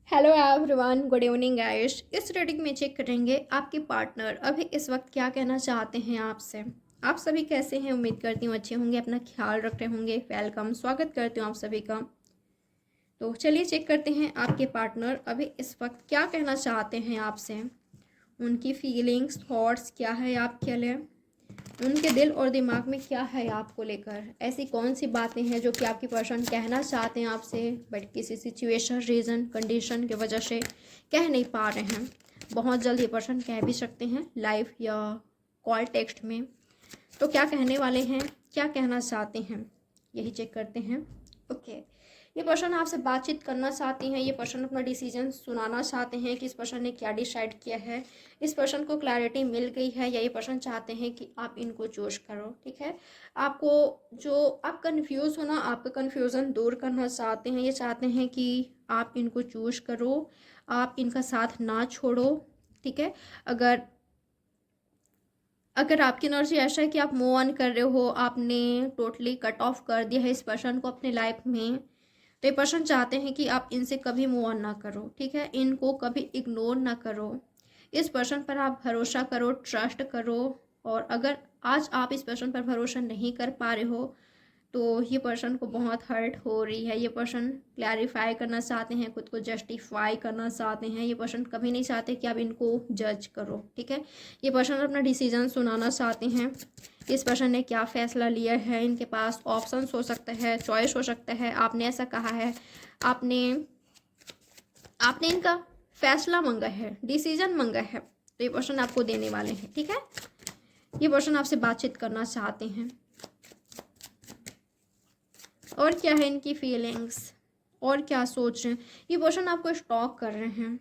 Hello everyone, good evening guys. इस reading में check करेंगे आपके पार्टनर अभी इस वक्त क्या कहना चाहते हैं आपसे। आप सभी कैसे हैं? उम्मीद करती हूँ अच्छे होंगे, अपना ख्याल रख रहे होंगे। वेलकम, स्वागत करती हूँ आप सभी का। तो चलिए चेक करते हैं आपके पार्टनर अभी इस वक्त क्या कहना चाहते हैं आपसे। उनकी फीलिंग्स, थॉट्स क्या है आपके लिए, उनके दिल और दिमाग में क्या है आपको लेकर। ऐसी कौन सी बातें हैं जो कि आपकी पर्सन कहना चाहते हैं आपसे, बट किसी सिचुएशन, रीज़न, कंडीशन की वजह से कह नहीं पा रहे हैं। बहुत जल्द ये पर्सन कह भी सकते हैं लाइव या कॉल टेक्स्ट में। तो क्या कहने वाले हैं, क्या कहना चाहते हैं, यही चेक करते हैं। ओके, ये पर्सन आपसे बातचीत करना चाहती हैं। ये पर्सन अपना डिसीजन सुनाना चाहते हैं कि इस पर्सन ने क्या डिसाइड किया है। इस पर्सन को क्लैरिटी मिल गई है या ये पर्सन चाहते हैं कि आप इनको चूज करो। ठीक है, आपको जो आप कंफ्यूज हो ना, आपका कंफ्यूजन दूर करना चाहते हैं। ये चाहते हैं कि आप इनको चूज करो, आप इनका साथ ना छोड़ो। ठीक है, अगर अगर आपकी एनर्जी ऐसा है कि आप मूव ऑन कर रहे हो, आपने टोटली कट ऑफ कर दिया है इस पर्सन को अपने लाइफ में, तो ये पर्सन चाहते हैं कि आप इनसे कभी मूव ऑन ना करो। ठीक है, इनको कभी इग्नोर ना करो। इस पर्सन पर आप भरोसा करो, ट्रस्ट करो। और अगर आज आप इस पर्सन पर भरोसा नहीं कर पा रहे हो तो ये पर्सन को बहुत हर्ट हो रही है। ये पर्सन क्लैरिफाई करना चाहते हैं, खुद को जस्टिफाई करना चाहते हैं। ये पर्सन कभी नहीं चाहते कि आप इनको जज करो। ठीक है, ये पर्सन अपना डिसीजन सुनाना चाहते हैं। इस पर्सन ने क्या फ़ैसला लिया है, इनके पास ऑप्शंस हो सकते हैं, चॉइस हो सकता है। आपने ऐसा कहा है, आपने आपने इनका फैसला मांगा है, डिसीजन मांगा है, तो ये पर्सन आपको देने वाले हैं। ठीक है, ये पर्सन आपसे बातचीत करना चाहते हैं। और क्या है इनकी फीलिंग्स, और क्या सोच रहे हैं। ये पर्सन आपको स्टॉक कर रहे हैं।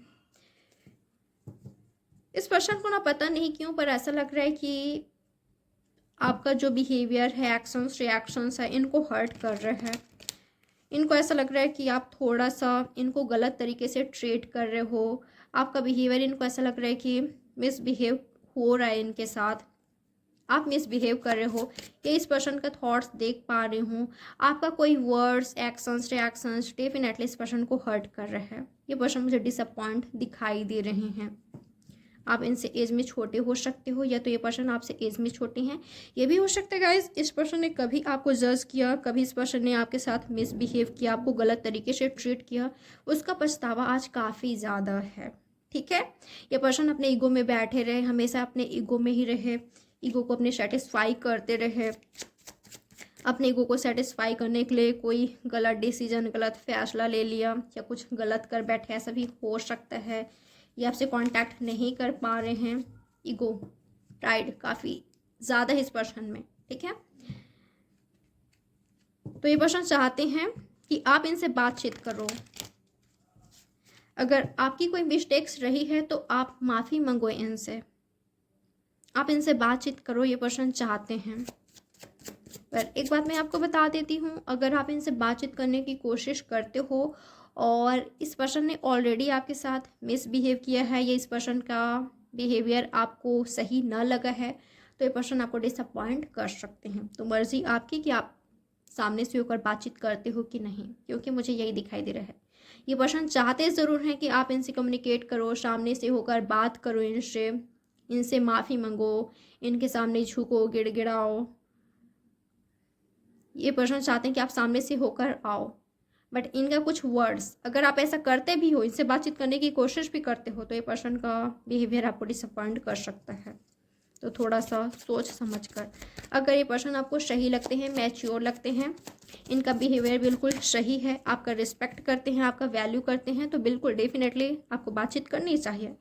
इस पर्सन को ना पता नहीं क्यों पर ऐसा लग रहा है कि आपका जो बिहेवियर है, एक्शंस, रिएक्शंस है, इनको हर्ट कर रहे हैं। इनको ऐसा लग रहा है कि आप थोड़ा सा इनको गलत तरीके से ट्रीट कर रहे हो। आपका बिहेवियर इनको ऐसा लग रहा है कि मिसबिहेव हो रहा है इनके साथ, आप मिसबिहेव कर रहे हो। ये इस पर्सन का थॉट्स देख पा रही हूँ। आपका कोई वर्ड्स, एक्शंस, रिएक्शंस डेफिनेटली इस पर्सन को हर्ट कर रहा है। ये पर्सन मुझे डिसअपॉइंट दिखाई दे रहे हैं। आप इनसे एज में छोटे हो सकते हो, या तो ये पर्सन आपसे एज में छोटे हैं। ये भी हो सकता है गाइस इस पर्सन ने कभी आपको जज किया, कभी इस पर्सन ने आपके साथ मिसबिहेव किया, आपको गलत तरीके से ट्रीट किया, उसका पछतावा आज काफ़ी ज़्यादा है। ठीक है, ये पर्सन अपने ईगो में बैठे रहे, हमेशा अपने ईगो में ही रहे, ईगो को अपने सेटिस्फाई करते रहे। अपने ईगो को सेटिस्फाई करने के लिए कोई गलत डिसीजन, गलत फैसला ले लिया, या कुछ गलत कर बैठे, ऐसा भी हो सकता है। ये आपसे कांटेक्ट नहीं कर पा रहे हैं। ईगो, प्राइड काफ़ी ज़्यादा है इस पर्सन में। ठीक है, तो ये पर्सन चाहते हैं कि आप इनसे बातचीत करो। अगर आपकी कोई मिस्टेक्स रही है तो आप माफ़ी मंगो इनसे, आप इनसे बातचीत करो, ये पर्सन चाहते हैं। पर एक बात मैं आपको बता देती हूँ, अगर आप इनसे बातचीत करने की कोशिश करते हो और इस पर्सन ने ऑलरेडी आपके साथ मिसबिहेव किया है, या इस पर्सन का बिहेवियर आपको सही ना लगा है, तो ये पर्सन आपको डिसअपॉइंट कर सकते हैं। तो मर्ज़ी आपकी कि आप सामने से होकर बातचीत करते हो कि नहीं, क्योंकि मुझे यही दिखाई दे रहा है। ये पर्सन चाहते ज़रूर हैं कि आप इनसे कम्युनिकेट करो, सामने से होकर बात करो इनसे, इनसे माफ़ी मंगो, इनके सामने झुको, गिड़गिड़ाओ। ये पर्सन चाहते हैं कि आप सामने से होकर आओ, बट इनका कुछ वर्ड्स, अगर आप ऐसा करते भी हो, इनसे बातचीत करने की कोशिश भी करते हो, तो ये पर्सन का बिहेवियर आपको डिसअपॉइंट कर सकता है। तो थोड़ा सा सोच समझ कर, अगर ये पर्सन आपको सही लगते हैं, मैच्योर लगते हैं, इनका बिहेवियर बिल्कुल सही है, आपका रिस्पेक्ट करते हैं, आपका वैल्यू करते हैं, तो बिल्कुल डेफिनेटली आपको बातचीत करनी चाहिए।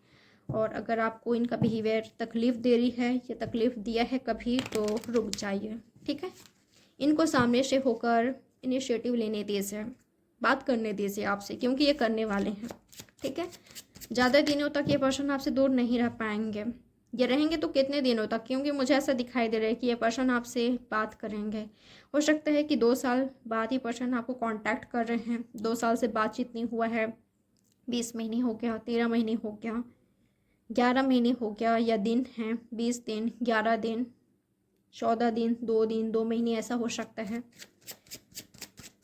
और अगर आपको इनका बिहेवियर तकलीफ़ दे रही है या तकलीफ़ दिया है कभी, तो रुक जाइए। ठीक है, इनको सामने से होकर इनिशिएटिव लेने दीजिए, बात करने दीजिए आपसे, क्योंकि ये करने वाले हैं। ठीक है, ज़्यादा दिनों तक ये पर्सन आपसे दूर नहीं रह पाएंगे। ये रहेंगे तो कितने दिनों तक, क्योंकि मुझे ऐसा दिखाई दे रहा है कि ये पर्सन आपसे बात करेंगे। हो सकता है कि 2 साल बाद ही पर्सन आपको कांटेक्ट कर रहे हैं। 2 साल से बातचीत नहीं हुआ है, 20 महीने हो गया, 13 महीने हो गया, 11 महीने हो गया, या दिन हैं 20 दिन, 11 दिन, 14 दिन, 2 महीने, ऐसा हो सकता है।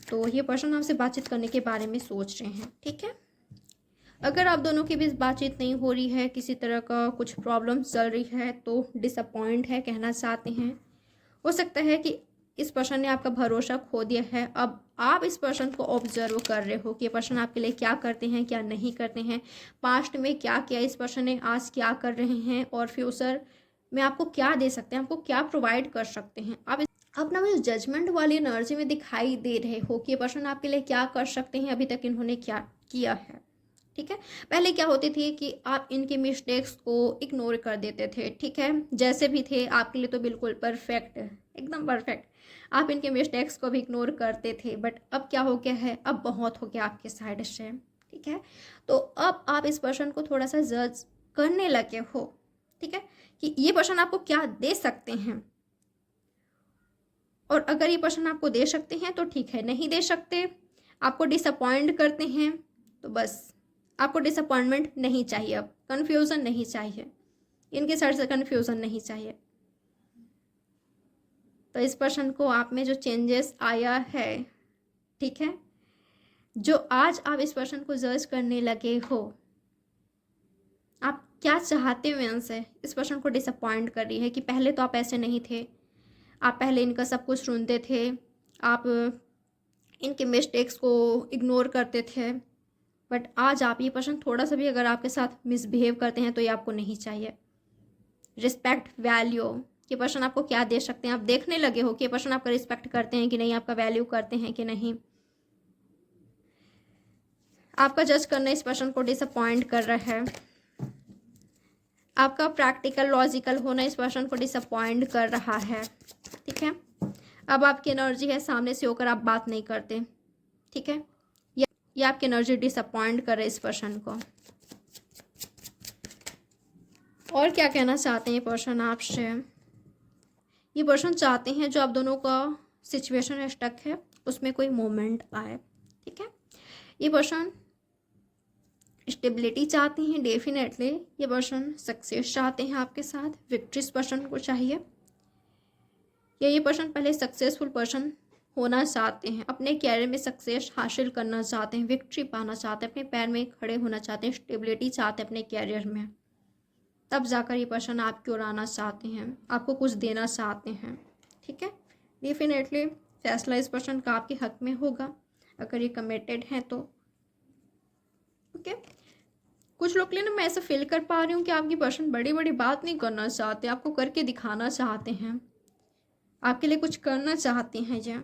तो ये पर्सन आपसे बातचीत करने के बारे में सोच रहे हैं। ठीक है, अगर आप दोनों के बीच बातचीत नहीं हो रही है, किसी तरह का कुछ प्रॉब्लम चल रही है, तो डिसअपॉइंट है, कहना चाहते हैं। हो सकता है कि इस पर्सन ने आपका भरोसा खो दिया है। अब आप इस पर्सन को ऑब्जर्व कर रहे हो कि ये पर्सन आपके लिए क्या करते हैं, क्या नहीं करते हैं, पास्ट में क्या किया इस पर्सन ने, आज क्या कर रहे हैं, और फ्यूचर में आपको क्या दे सकते हैं, आपको क्या प्रोवाइड कर सकते हैं। आप अपना मुझे जजमेंट वाली एनर्जी में दिखाई दे रहे हो कि ये पर्सन आपके लिए क्या कर सकते हैं, अभी तक इन्होंने क्या किया है। ठीक है, पहले क्या होती थी कि आप इनके मिस्टेक्स को इग्नोर कर देते थे। ठीक है, जैसे भी थे आपके लिए तो बिल्कुल परफेक्ट, एकदम परफेक्ट, आप इनके मिस्टेक्स को भी इग्नोर करते थे। बट अब क्या हो गया है, अब बहुत हो गया आपके साइड से। ठीक है, तो अब आप इस पर्सन को थोड़ा सा जज करने लगे हो। ठीक है, कि ये पर्सन आपको क्या दे सकते हैं, और अगर ये पर्सन आपको दे सकते हैं तो ठीक है, नहीं दे सकते, आपको डिसअपॉइंट करते हैं, तो बस आपको डिसअपॉइंटमेंट नहीं चाहिए, अब कन्फ्यूज़न नहीं चाहिए, इनके साइड से कन्फ्यूज़न नहीं चाहिए। तो इस पर्सन को आप में जो चेंजेस आया है, ठीक है, जो आज आप इस पर्सन को जज करने लगे हो, आप क्या चाहते हो इनसे, इस पर्सन को डिसअपॉइंट कर रही है कि पहले तो आप ऐसे नहीं थे, आप पहले इनका सब कुछ सुनते थे, आप इनके मिस्टेक्स को इग्नोर करते थे, बट आज आप ये पर्सन थोड़ा सा भी अगर आपके साथ मिसबिहेव करते हैं तो ये आपको नहीं चाहिए। रिस्पेक्ट, वैल्यू, ये पर्सन आपको क्या दे सकते हैं, आप देखने लगे हो कि ये पर्सन आपका रिस्पेक्ट करते हैं कि नहीं, आपका वैल्यू करते हैं कि नहीं। आपका जज करना इस पर्सन को डिसअपॉइंट कर रहा है, आपका प्रैक्टिकल लॉजिकल होना इस पर्सन को डिसअपॉइंट कर रहा है। ठीक है, अब आपकी एनर्जी है सामने से होकर आप बात नहीं करते। ठीक है, ये आपकी एनर्जी डिसअपॉइंट कर रहे इस पर्सन को। और क्या कहना चाहते हैं ये पर्सन आपसे, ये पर्सन चाहते हैं जो आप दोनों का सिचुएशन स्टक है उसमें कोई मोमेंट आए। ठीक है, ये पर्सन स्टेबिलिटी चाहते हैं, डेफिनेटली ये पर्सन सक्सेस चाहते हैं आपके साथ, विक्ट्री इस पर्सन को चाहिए, या ये पर्सन पहले सक्सेसफुल पर्सन होना चाहते हैं, अपने कैरियर में सक्सेस हासिल करना चाहते हैं, विक्ट्री पाना चाहते हैं, अपने पैर में खड़े होना चाहते हैं, स्टेबिलिटी चाहते हैं अपने कैरियर में, तब जाकर ये पर्सन आपकी ओर आना चाहते हैं, आपको कुछ देना चाहते हैं। ठीक है, डेफिनेटली फैसला इस पर्सन का आपके हक में होगा अगर ये कमिटेड हैं तो। ओके, कुछ लोग के लिए ना मैं ऐसा फील कर पा रही हूँ कि आपकी पर्सन बड़ी बड़ी बात नहीं करना चाहते, आपको करके दिखाना चाहते हैं, आपके लिए कुछ करना चाहते हैं ये,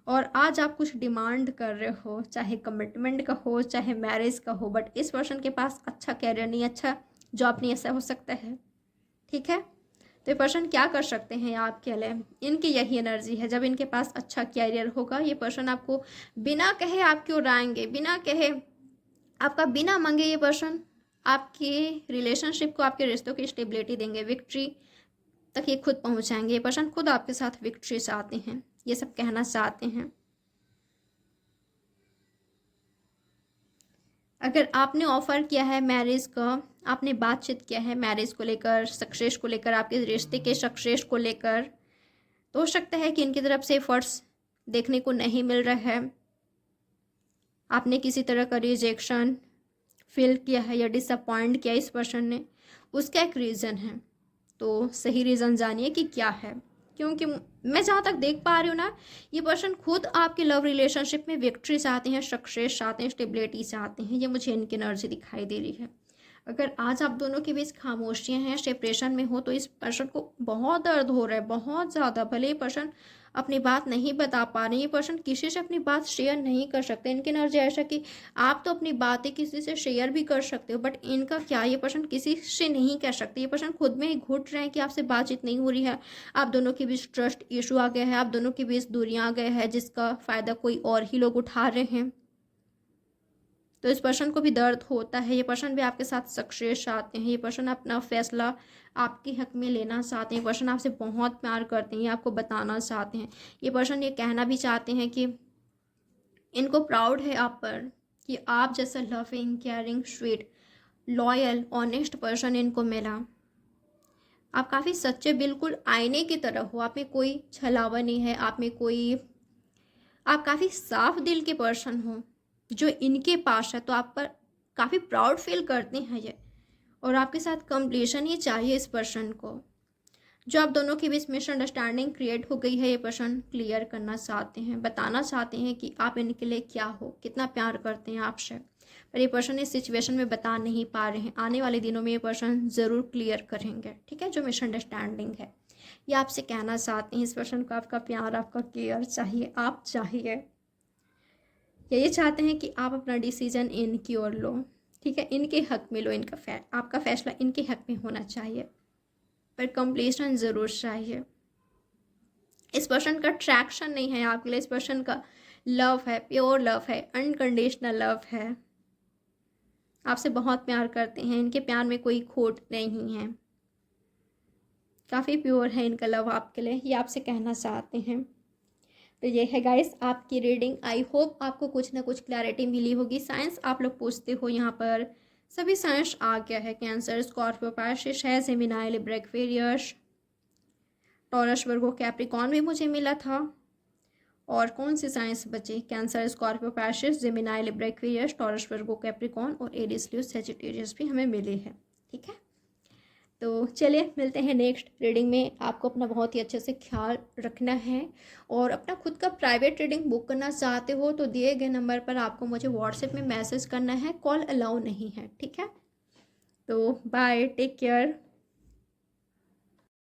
और आज आप कुछ डिमांड कर रहे हो, चाहे कमिटमेंट का हो चाहे मैरिज का हो, बट इस पर्सन के पास अच्छा कैरियर नहीं, अच्छा जॉब नहीं, ऐसा हो सकता है। ठीक है, तो ये पर्सन क्या कर सकते हैं आपके लिए, इनकी यही एनर्जी है, जब इनके पास अच्छा कैरियर होगा ये पर्सन आपको बिना कहे आपकी ओर आएंगे, बिना कहे, आपका बिना मांगे ये पर्सन आपके रिलेशनशिप को, आपके रिश्तों की स्टेबिलिटी देंगे, विक्ट्री तक ये खुद पहुंचाएंगे। ये पर्सन खुद आपके साथ विक्ट्री चाहते हैं, ये सब कहना चाहते हैं। अगर आपने ऑफर किया है मैरिज का, आपने बातचीत किया है मैरिज को लेकर, सक्सेस को लेकर, आपके रिश्ते के सक्सेस को लेकर, तो हो सकता है कि इनकी तरफ से एफर्ट्स देखने को नहीं मिल रहा है, आपने किसी तरह का रिजेक्शन फील किया है या डिसअपॉइंट किया इस पर्सन ने, उसका एक रीज़न है, तो सही रीज़न जानिए कि क्या है। क्योंकि मैं जहाँ तक देख पा रही हूँ ना, ये पर्सन खुद आपके लव रिलेशनशिप में विक्ट्री चाहते हैं, सक्सेस चाहते हैं, स्टेबिलिटी चाहते हैं, ये मुझे इनकी एनर्जी दिखाई दे रही है। अगर आज आप दोनों के बीच खामोशियाँ हैं, सेपरेशन में हो, तो इस पर्सन को बहुत दर्द हो रहा है, बहुत ज़्यादा। भले ये पर्सन अपनी बात नहीं बता पा रहे, ये पर्सन किसी से अपनी बात शेयर नहीं कर सकते, इनकी एनर्जी ऐसा कि आप तो अपनी बातें किसी से शेयर भी कर सकते हो, बट इनका क्या, ये पर्सन किसी से नहीं कह सकते, ये पर्सन खुद में ही घुट रहे हैं कि आपसे बातचीत नहीं हो रही है, आप दोनों के बीच ट्रस्ट इशू आ गया है, आप दोनों के बीच दूरियाँ आ गए हैं, जिसका फ़ायदा कोई और ही लोग उठा रहे हैं। तो इस पर्सन को भी दर्द होता है, ये पर्सन भी आपके साथ सक्सेस चाहते हैं, ये पर्सन अपना फैसला आपके हक में लेना चाहते हैं, ये पर्सन आपसे बहुत प्यार करते हैं, ये आपको बताना चाहते हैं, ये पर्सन ये कहना भी चाहते हैं कि इनको प्राउड है आप पर कि आप जैसा loving, caring, sweet, loyal, honest person इनको मिला। आप काफ़ी सच्चे, बिल्कुल आईने की तरह हो, आप में कोई छलावा नहीं है, आप में कोई, आप काफ़ी साफ दिल के पर्सन हो जो इनके पास है, तो आप पर काफ़ी प्राउड फील करते हैं ये, और आपके साथ कंप्लीशन ही चाहिए इस पर्सन को। जो आप दोनों के बीच मिसअंडरस्टैंडिंग क्रिएट हो गई है, ये पर्सन क्लियर करना चाहते हैं, बताना चाहते हैं कि आप इनके लिए क्या हो, कितना प्यार करते हैं आपसे, पर ये पर्सन इस सिचुएशन में बता नहीं पा रहे हैं। आने वाले दिनों में ये पर्सन ज़रूर क्लियर करेंगे, ठीक है। जो मिसअंडरस्टैंडिंग है, ये आपसे कहना चाहते हैं, इस पर्सन को आपका प्यार, आपका केयर चाहिए, आप चाहिए। ये चाहते हैं कि आप अपना डिसीजन इनकी ओर लो, ठीक है, इनके हक में लो, आपका फैसला इनके हक में होना चाहिए, पर कंप्लीशन ज़रूर चाहिए। इस पर्सन का अट्रैक्शन नहीं है आपके लिए, इस पर्सन का लव है, प्योर लव है, अनकंडीशनल लव है, आपसे बहुत प्यार करते हैं, इनके प्यार में कोई खोट नहीं है, काफ़ी प्योर है इनका लव आपके लिए, ये आपसे कहना चाहते हैं। तो ये है गाइस आपकी रीडिंग। आई होप आपको कुछ ना कुछ क्लैरिटी मिली होगी। साइंस आप लोग पूछते हो, यहाँ पर सभी साइंस आ गया है। कैंसर, स्कॉर्पियो, पाइसेस है, Gemini, Libra, Aquarius, Taurus, Virgo, Capricorn भी मुझे मिला था। और कौन सी साइंस बची? Cancer, Scorpio, Pisces, Gemini, Libra, Aquarius, Taurus, Virgo, Capricorn और एरीज, लियो, सजिटेरियस भी हमें मिले हैं, ठीक है। तो चलिए मिलते हैं नेक्स्ट रीडिंग में। आपको अपना बहुत ही अच्छे से ख्याल रखना है, और अपना खुद का प्राइवेट रीडिंग बुक करना चाहते हो तो दिए गए नंबर पर आपको मुझे व्हाट्सएप में मैसेज करना है, कॉल अलाउ नहीं है, ठीक है। तो बाय, टेक केयर।